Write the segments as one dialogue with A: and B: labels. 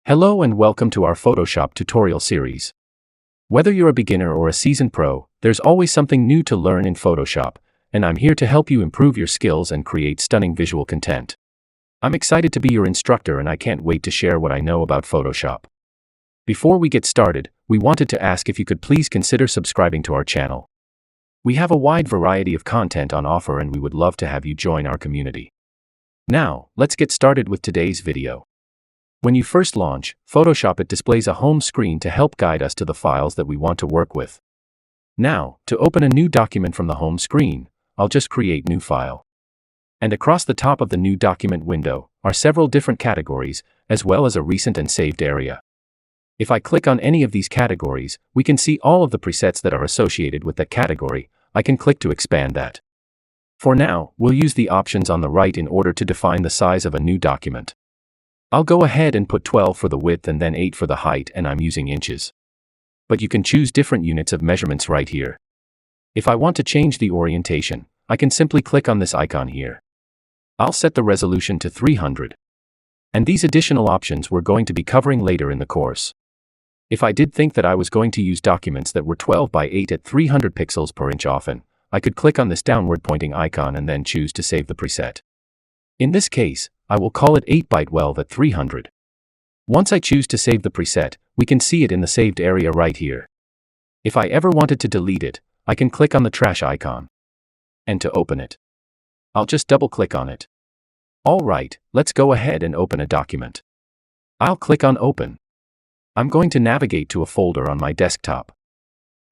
A: Hello and welcome to our Photoshop tutorial series. Whether you're a beginner or a seasoned pro, there's always something new to learn in Photoshop, and I'm here to help you improve your skills and create stunning visual content. I'm excited to be your instructor and I can't wait to share what I know about Photoshop. Before we get started, we wanted to ask if you could please consider subscribing to our channel. We have a wide variety of content on offer and we would love to have you join our community. Now, let's get started with today's video. When you first launch Photoshop, it displays a home screen to help guide us to the files that we want to work with. Now, to open a new document from the home screen, I'll just create new file. And across the top of the new document window are several different categories, as well as a recent and saved area. If I click on any of these categories, we can see all of the presets that are associated with that category. I can click to expand that. For now, we'll use the options on the right in order to define the size of a new document. I'll go ahead and put 12 for the width and then 8 for the height, and I'm using inches. But you can choose different units of measurements right here. If I want to change the orientation, I can simply click on this icon here. I'll set the resolution to 300. And these additional options we're going to be covering later in the course. If I did think that I was going to use documents that were 12 by 8 at 300 pixels per inch often, I could click on this downward pointing icon and then choose to save the preset. In this case, I will call it 8 by 12 at 300. Once I choose to save the preset, we can see it in the saved area right here. If I ever wanted to delete it, I can click on the trash icon. And to open it, I'll just double click on it. Alright, let's go ahead and open a document. I'll click on Open. I'm going to navigate to a folder on my desktop.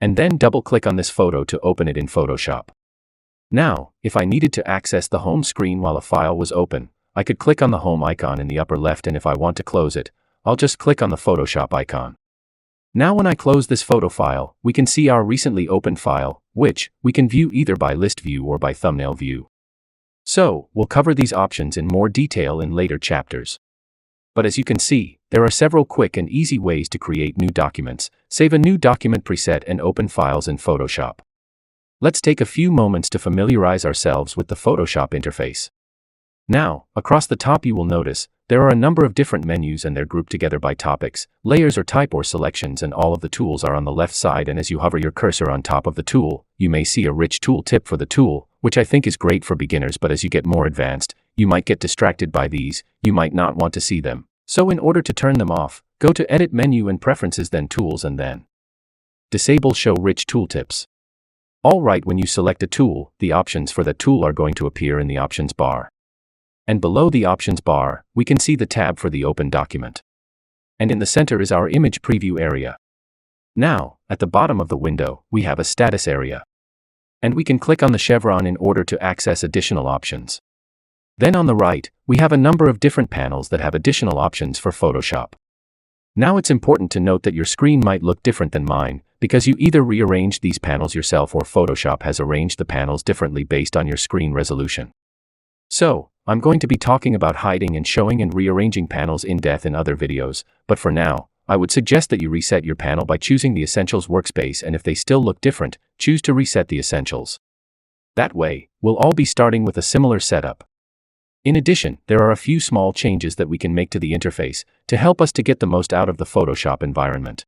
A: And then double click on this photo to open it in Photoshop. Now, if I needed to access the home screen while a file was open, I could click on the home icon in the upper left, and if I want to close it, I'll just click on the Photoshop icon. Now when I close this photo file, we can see our recently opened file, which we can view either by list view or by thumbnail view. So, we'll cover these options in more detail in later chapters. But as you can see, there are several quick and easy ways to create new documents, save a new document preset, and open files in Photoshop. Let's take a few moments to familiarize ourselves with the Photoshop interface. Now, across the top you will notice, there are a number of different menus and they're grouped together by topics, layers or type or selections, and all of the tools are on the left side, and as you hover your cursor on top of the tool, you may see a rich tool tip for the tool, which I think is great for beginners, but as you get more advanced, you might get distracted by these, you might not want to see them. So in order to turn them off, go to Edit menu and Preferences, then Tools, and then Disable Show Rich Tooltips. Alright, when you select a tool, the options for that tool are going to appear in the options bar. And below the options bar, we can see the tab for the open document. And in the center is our image preview area. Now, at the bottom of the window, we have a status area. And we can click on the chevron in order to access additional options. Then on the right, we have a number of different panels that have additional options for Photoshop. Now it's important to note that your screen might look different than mine, because you either rearranged these panels yourself or Photoshop has arranged the panels differently based on your screen resolution. So, I'm going to be talking about hiding and showing and rearranging panels in depth in other videos, but for now, I would suggest that you reset your panel by choosing the Essentials workspace, and if they still look different, choose to reset the Essentials. That way, we'll all be starting with a similar setup. In addition, there are a few small changes that we can make to the interface to help us to get the most out of the Photoshop environment.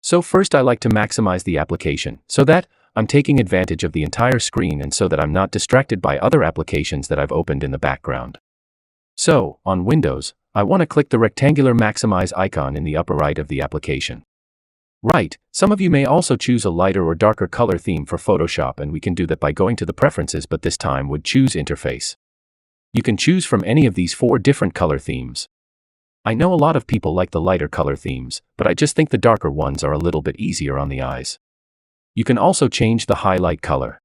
A: So first, I like to maximize the application so that I'm taking advantage of the entire screen and so that I'm not distracted by other applications that I've opened in the background. So, on Windows, I want to click the rectangular maximize icon in the upper right of the application. Right, some of you may also choose a lighter or darker color theme for Photoshop, and we can do that by going to the preferences, but this time would choose interface. You can choose from any of these 4 different color themes. I know a lot of people like the lighter color themes, but I just think the darker ones are a little bit easier on the eyes. You can also change the highlight color.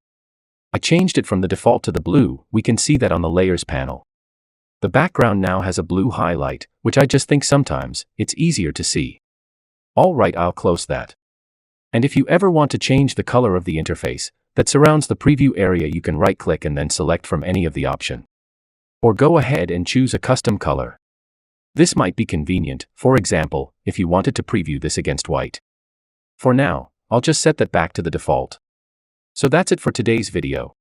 A: I changed it from the default to the blue. We can see that on the layers panel. The background now has a blue highlight, which I just think sometimes it's easier to see. Alright, I'll close that. And if you ever want to change the color of the interface that surrounds the preview area, you can right click and then select from any of the option. Or go ahead and choose a custom color. This might be convenient, for example, if you wanted to preview this against white. For now, I'll just set that back to the default. So that's it for today's video.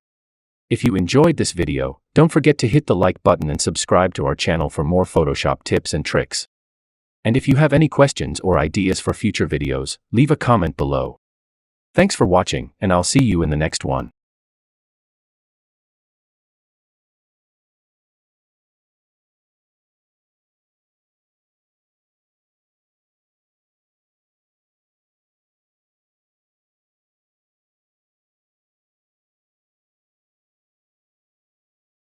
A: If you enjoyed this video, don't forget to hit the like button and subscribe to our channel for more Photoshop tips and tricks. And if you have any questions or ideas for future videos, leave a comment below. Thanks for watching, and I'll see you in the next one.